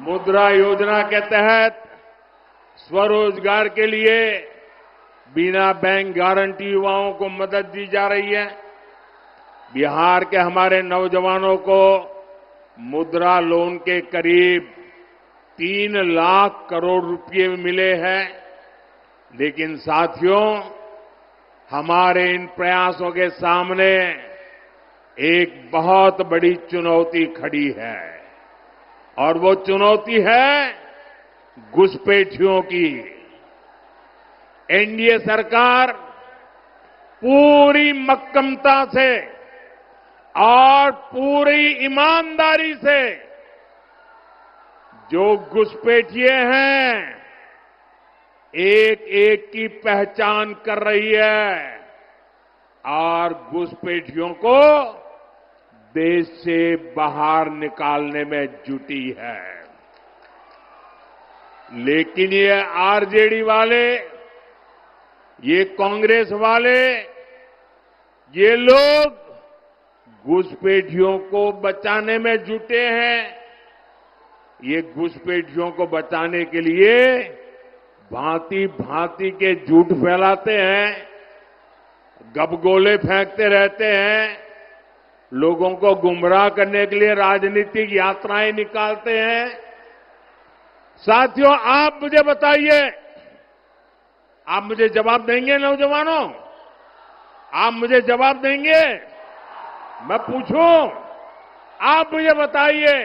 मुद्रा योजना के तहत स्वरोजगार के लिए बिना बैंक गारंटी युवाओं को मदद दी जा रही है। बिहार के हमारे नौजवानों को मुद्रा लोन के करीब 3 लाख करोड़ रुपए मिले हैं। लेकिन साथियों, हमारे इन प्रयासों के सामने एक बहुत बड़ी चुनौती खड़ी है और वो चुनौती है घुसपैठियों की। एनडीए सरकार पूरी मक्कमता से और पूरी ईमानदारी से जो घुसपैठिए हैं एक एक की पहचान कर रही है और घुसपैठियों को देश से बाहर निकालने में जुटी है। लेकिन ये आरजेडी वाले, ये कांग्रेस वाले, ये लोग घुसपैठियों को बचाने में जुटे हैं। ये घुसपैठियों को बचाने के लिए भांति भांति के झूठ फैलाते हैं, गबगोले फेंकते रहते हैं, लोगों को गुमराह करने के लिए राजनीतिक यात्राएं निकालते हैं। साथियों, आप मुझे बताइए, आप मुझे जवाब देंगे नौजवानों? आप मुझे जवाब देंगे? मैं पूछूं, आप मुझे बताइए,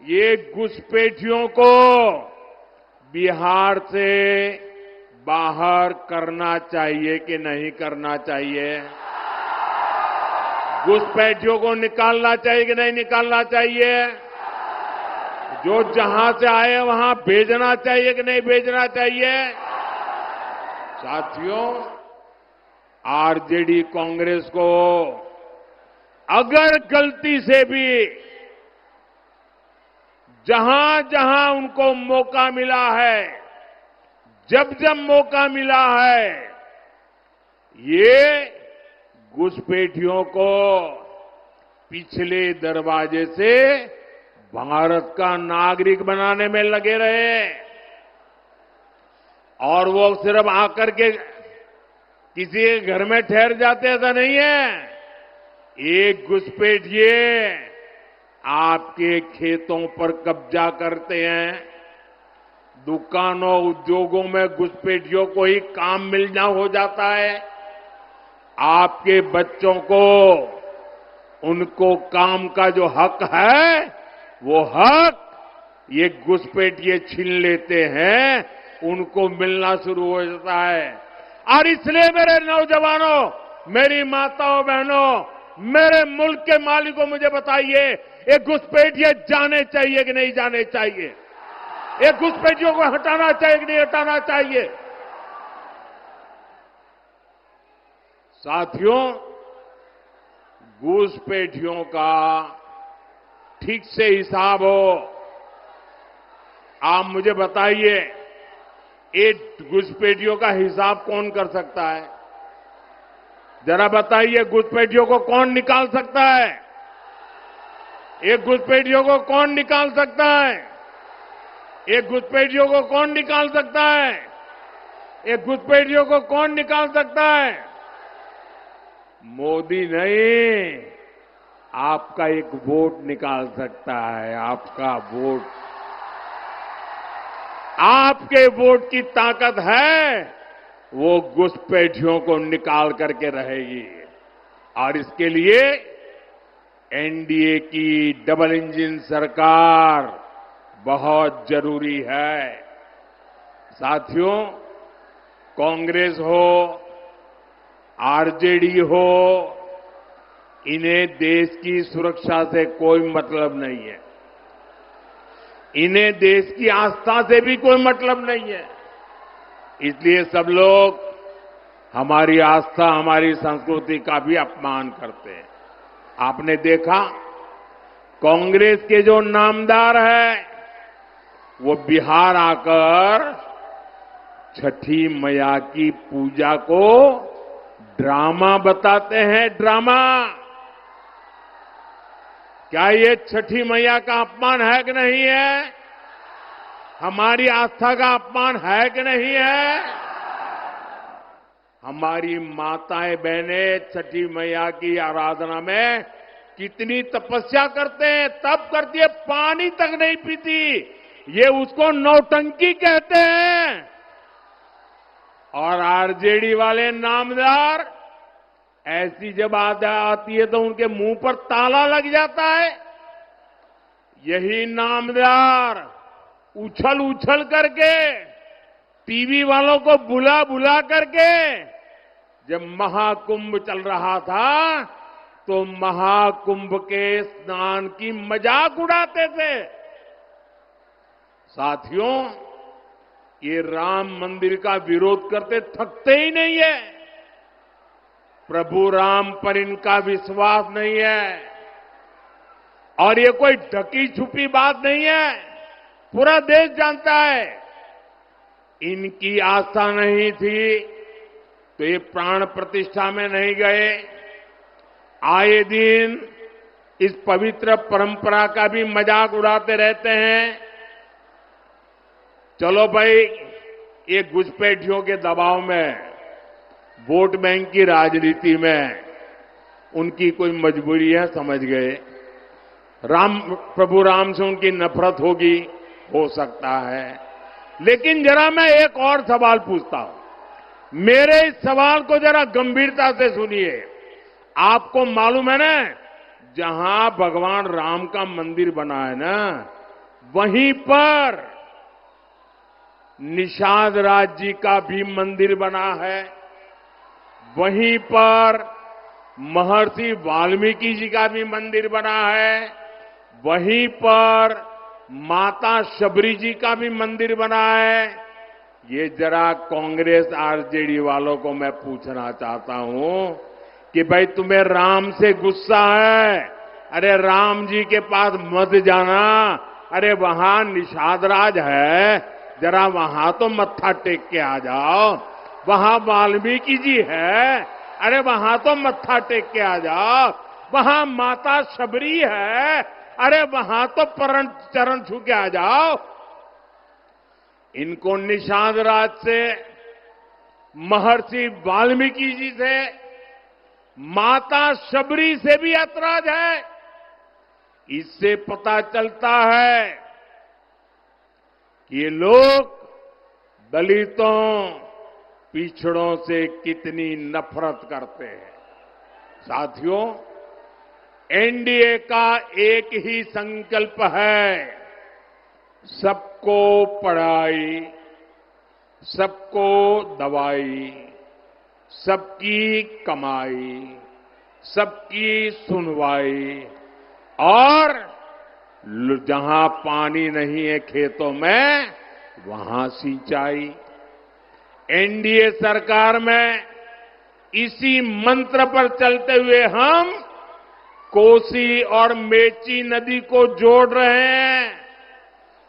ये घुसपैठियों को बिहार से बाहर करना चाहिए कि नहीं करना चाहिए? घुसपैठियों को निकालना चाहिए कि नहीं निकालना चाहिए? जो जहां से आए वहां भेजना चाहिए कि नहीं भेजना चाहिए? साथियों, आरजेडी कांग्रेस को अगर गलती से भी जहां जहां उनको मौका मिला है, जब जब मौका मिला है, ये घुसपैठियों को पिछले दरवाजे से भारत का नागरिक बनाने में लगे रहे और वो सिर्फ आकर के किसी के घर में ठहर जाते, ऐसा नहीं है। एक घुसपैठिए आपके खेतों पर कब्जा करते हैं, दुकानों उद्योगों में घुसपैठियों को ही काम मिलना हो जाता है, आपके बच्चों को उनको काम का जो हक है वो हक ये घुसपैठिए छीन लेते हैं, उनको मिलना शुरू हो जाता है। और इसलिए मेरे नौजवानों, मेरी माताओं बहनों, मेरे मुल्क के मालिकों, मुझे बताइए, ये घुसपैठिए जाने चाहिए कि नहीं जाने चाहिए? ये घुसपैठियों को हटाना चाहिए कि नहीं हटाना चाहिए? साथियों, घुसपैठियों का ठीक से हिसाब हो। आप मुझे बताइए, एक घुसपैठियों का हिसाब कौन कर सकता है? जरा बताइए, घुसपैठियों को कौन निकाल सकता है? एक घुसपैठियों को कौन निकाल सकता है? एक घुसपैठियों को कौन निकाल सकता है? एक घुसपैठियों को कौन निकाल सकता है? मोदी नहीं, आपका एक वोट निकाल सकता है। आपका वोट, आपके वोट की ताकत है, वो घुसपैठियों को निकाल करके रहेगी। और इसके लिए एनडीए की डबल इंजन सरकार बहुत जरूरी है। साथियों, कांग्रेस हो, आरजेडी हो, इन्हें देश की सुरक्षा से कोई मतलब नहीं है। इन्हें देश की आस्था से भी कोई मतलब नहीं है। इसलिए सब लोग हमारी आस्था, हमारी संस्कृति का भी अपमान करते हैं। आपने देखा, कांग्रेस के जो नामदार है वो बिहार आकर छठी मैया की पूजा को ड्रामा बताते हैं, ड्रामा। क्या ये छठी मैया का अपमान है कि नहीं है? हमारी आस्था का अपमान है कि नहीं है? हमारी माताएं बहनें छठी मैया की आराधना में कितनी तपस्या करते हैं, तब करती है, पानी तक नहीं पीती। ये उसको नौटंकी कहते हैं। और आरजेडी वाले नामदार ऐसी जब आती है तो उनके मुंह पर ताला लग जाता है। यही नामदार उछल उछल करके टीवी वालों को बुला बुला करके जब महाकुंभ चल रहा था तो महाकुंभ के स्नान की मजाक उड़ाते थे। साथियों, ये राम मंदिर का विरोध करते थकते ही नहीं है। प्रभु राम पर इनका विश्वास नहीं है और ये कोई ढकी छुपी बात नहीं है, पूरा देश जानता है। इनकी आस्था नहीं थी तो ये प्राण प्रतिष्ठा में नहीं गए। आए दिन इस पवित्र परंपरा का भी मजाक उड़ाते रहते हैं। चलो भाई, ये घुसपैठियों के दबाव में, वोट बैंक की राजनीति में उनकी कोई मजबूरी है, समझ गए। प्रभु राम से उनकी नफरत होगी, हो सकता है। लेकिन जरा मैं एक और सवाल पूछता हूं। मेरे इस सवाल को जरा गंभीरता से सुनिए। आपको मालूम है ना, जहां भगवान राम का मंदिर बना है ना, वहीं पर निषाद राज जी का भी मंदिर बना है। वहीं पर महर्षि वाल्मीकि जी का भी मंदिर बना है। वहीं पर माता शबरी जी का भी मंदिर बना है। ये जरा कांग्रेस आरजेडी वालों को मैं पूछना चाहता हूं कि भाई तुम्हें राम से गुस्सा है, अरे राम जी के पास मत जाना। अरे वहां निषाद राज है, जरा वहां तो मत्था टेक के आ जाओ। वहां वाल्मीकि जी है, अरे वहां तो मत्था टेक के आ जाओ। वहां माता शबरी है, अरे वहां तो चरण छू के आ जाओ। इनको निषाद राज से, महर्षि वाल्मीकि जी से, माता शबरी से भी ऐतराज है। इससे पता चलता है कि ये लोग दलितों, पिछड़ों से कितनी नफरत करते हैं। साथियों, एनडीए का एक ही संकल्प है, सबको पढ़ाई, सबको दवाई, सबकी कमाई, सबकी सुनवाई, और जहां पानी नहीं है खेतों में वहां सिंचाई। एनडीए सरकार में इसी मंत्र पर चलते हुए हम कोसी और मेची नदी को जोड़ रहे हैं।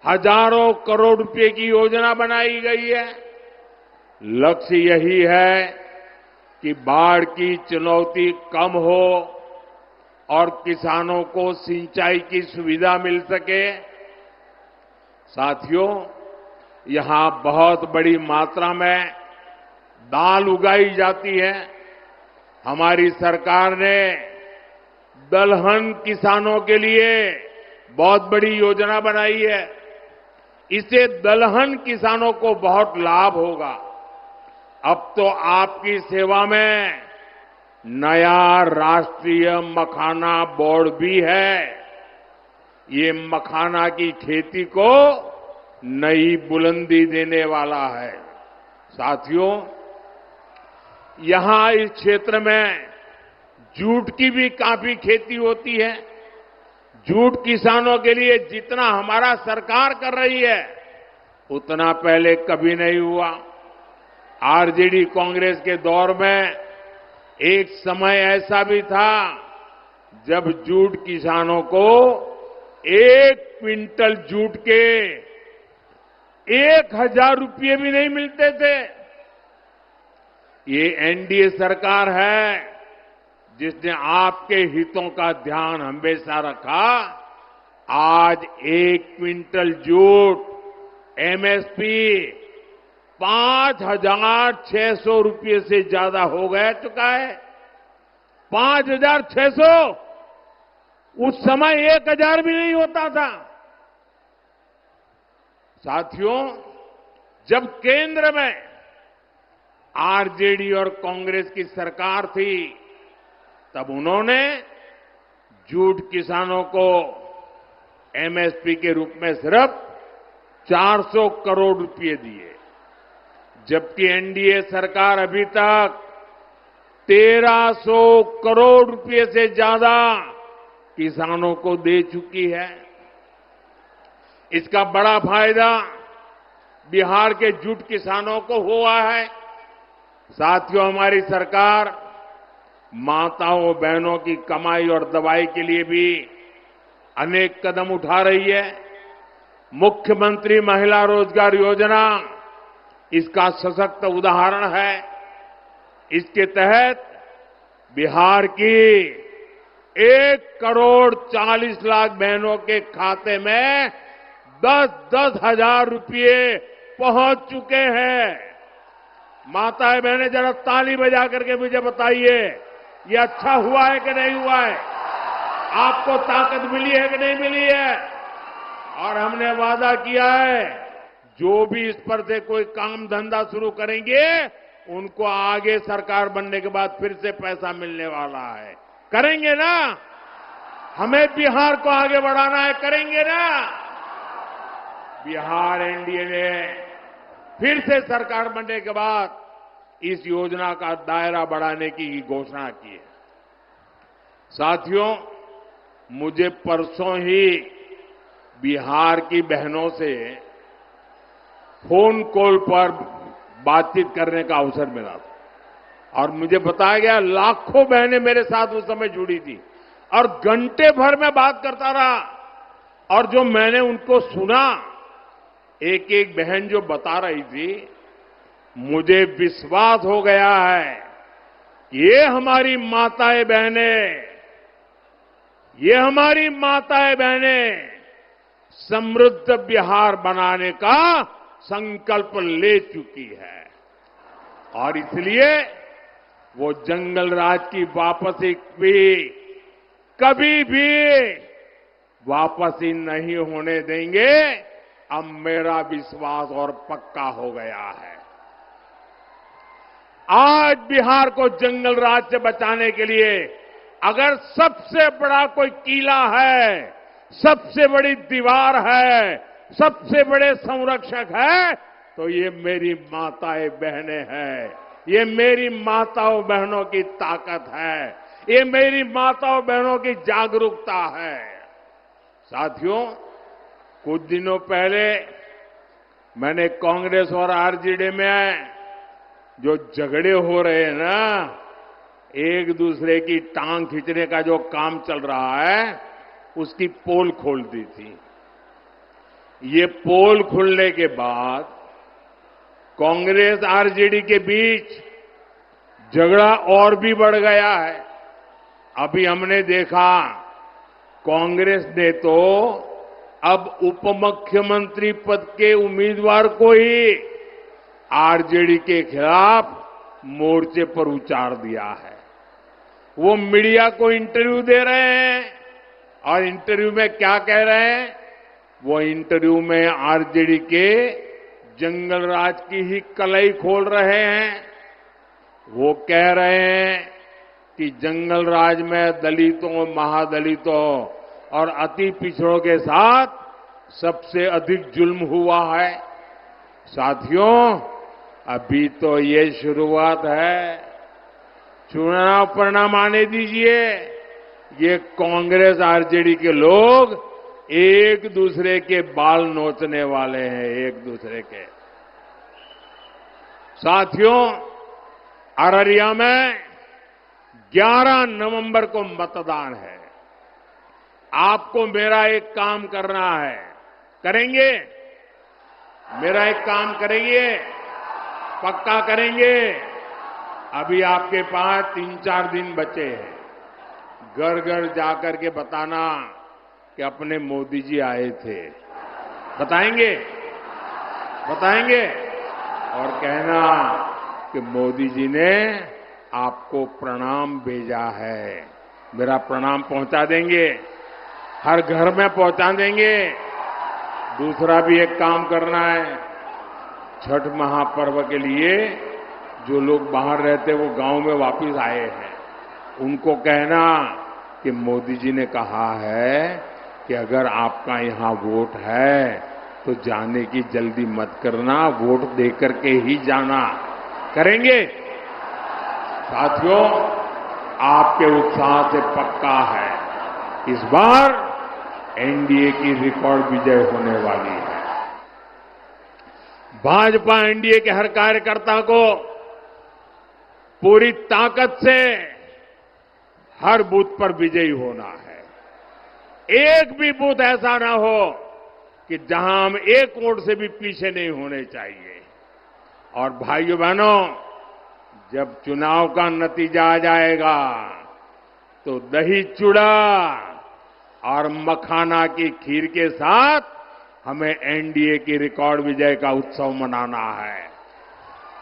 हजारों करोड़ रुपए की योजना बनाई गई है। लक्ष्य यही है कि बाढ़ की चुनौती कम हो और किसानों को सिंचाई की सुविधा मिल सके। साथियों, यहां बहुत बड़ी मात्रा में दाल उगाई जाती है। हमारी सरकार ने दलहन किसानों के लिए बहुत बड़ी योजना बनाई है। इससे दलहन किसानों को बहुत लाभ होगा। अब तो आपकी सेवा में नया राष्ट्रीय मखाना बोर्ड भी है। ये मखाना की खेती को नई बुलंदी देने वाला है। साथियों, यहां इस क्षेत्र में जूट की भी काफी खेती होती है। जूट किसानों के लिए जितना हमारा सरकार कर रही है उतना पहले कभी नहीं हुआ। आरजेडी कांग्रेस के दौर में एक समय ऐसा भी था जब जूट किसानों को 1 क्विंटल जूट के 1000 रुपये भी नहीं मिलते थे। ये एनडीए सरकार है जिसने आपके हितों का ध्यान हमेशा रखा। आज 1 क्विंटल जूट एमएसपी 5,600 रुपये से ज्यादा हो गया चुका है। 5,600। उस समय 1,000 भी नहीं होता था। साथियों, जब केंद्र में आरजेडी और कांग्रेस की सरकार थी, तब उन्होंने जूट किसानों को एमएसपी के रूप में सिर्फ 400 करोड़ रुपए दिए, जबकि एनडीए सरकार अभी तक 1,300 करोड़ रुपए से ज्यादा किसानों को दे चुकी है। इसका बड़ा फायदा बिहार के जूट किसानों को हुआ है। साथियों, हमारी सरकार माताओं बहनों की कमाई और दवाई के लिए भी अनेक कदम उठा रही है। मुख्यमंत्री महिला रोजगार योजना इसका सशक्त उदाहरण है। इसके तहत बिहार की 1,40,00,000 बहनों के खाते में 10-10 हजार रुपये पहुंच चुके हैं। माताएं बहनें, जरा ताली बजा करके मुझे बताइए, ये अच्छा हुआ है कि नहीं हुआ है? आपको ताकत मिली है कि नहीं मिली है? और हमने वादा किया है, जो भी इस पर से कोई काम धंधा शुरू करेंगे, उनको आगे सरकार बनने के बाद फिर से पैसा मिलने वाला है। करेंगे ना? हमें बिहार को आगे बढ़ाना है, करेंगे ना? बिहार एनडीए ने फिर से सरकार बनने के बाद इस योजना का दायरा बढ़ाने की घोषणा की है। साथियों, मुझे परसों ही बिहार की बहनों से फोन कॉल पर बातचीत करने का अवसर मिला था और मुझे बताया गया लाखों बहनें मेरे साथ उस समय जुड़ी थी और घंटे भर में बात करता रहा। और जो मैंने उनको सुना, एक एक बहन जो बता रही थी, मुझे विश्वास हो गया है कि ये हमारी माताएं बहनें समृद्ध बिहार बनाने का संकल्प ले चुकी है और इसलिए वो जंगल राज की वापसी भी कभी भी वापसी नहीं होने देंगे। अब मेरा विश्वास और पक्का हो गया है। आज बिहार को जंगल राज से बचाने के लिए अगर सबसे बड़ा कोई किला है, सबसे बड़ी दीवार है, सबसे बड़े संरक्षक है, तो ये मेरी माताएं बहनें हैं। ये मेरी माताओं बहनों की ताकत है। ये मेरी माताओं बहनों की जागरूकता है। साथियों, कुछ दिनों पहले मैंने कांग्रेस और आरजेडी में जो झगड़े हो रहे हैं ना, एक दूसरे की टांग खींचने का जो काम चल रहा है, उसकी पोल खोल दी थी। ये पोल खुलने के बाद कांग्रेस आरजेडी के बीच झगड़ा और भी बढ़ गया है। अभी हमने देखा, कांग्रेस ने तो अब उप मुख्यमंत्री पद के उम्मीदवार को ही आरजेडी के खिलाफ मोर्चे पर उतार दिया है। वो मीडिया को इंटरव्यू दे रहे हैं और इंटरव्यू में क्या कह रहे हैं? वो इंटरव्यू में आरजेडी के जंगल राज की ही कलई खोल रहे हैं। वो कह रहे हैं कि जंगल राज में दलितों, महादलितों और अति पिछड़ों के साथ सबसे अधिक जुल्म हुआ है। साथियों, अभी तो ये शुरुआत है। चुनाव परिणाम आने दीजिए। ये कांग्रेस आरजेडी के लोग एक दूसरे के बाल नोचने वाले हैं, एक दूसरे के। साथियों, अररिया में 11 नवंबर को मतदान है। आपको मेरा एक काम करना है। करेंगे? मेरा एक काम करेंगे? पक्का करेंगे? अभी आपके पास 3-4 दिन बचे हैं। घर घर जाकर के बताना कि अपने मोदी जी आए थे। बताएंगे? बताएंगे और कहना कि मोदी जी ने आपको प्रणाम भेजा है। मेरा प्रणाम पहुंचा देंगे, हर घर में पहुंचा देंगे। दूसरा भी एक काम करना है, छठ महापर्व के लिए जो लोग बाहर रहते वो गांव में वापस आए हैं, उनको कहना कि मोदी जी ने कहा है कि अगर आपका यहां वोट है तो जाने की जल्दी मत करना, वोट देकर के ही जाना। करेंगे साथियों, आपके उत्साह से पक्का है इस बार एनडीए की रिकॉर्ड विजय होने वाली है। भाजपा एनडीए के हर कार्यकर्ता को पूरी ताकत से हर बूथ पर विजयी होना है। एक भी बूथ ऐसा ना हो कि जहां हम एक वोट से भी पीछे नहीं होने चाहिए। और भाइयों बहनों, जब चुनाव का नतीजा आ जाएगा तो दही चूड़ा और मखाना की खीर के साथ हमें एनडीए की रिकॉर्ड विजय का उत्सव मनाना है।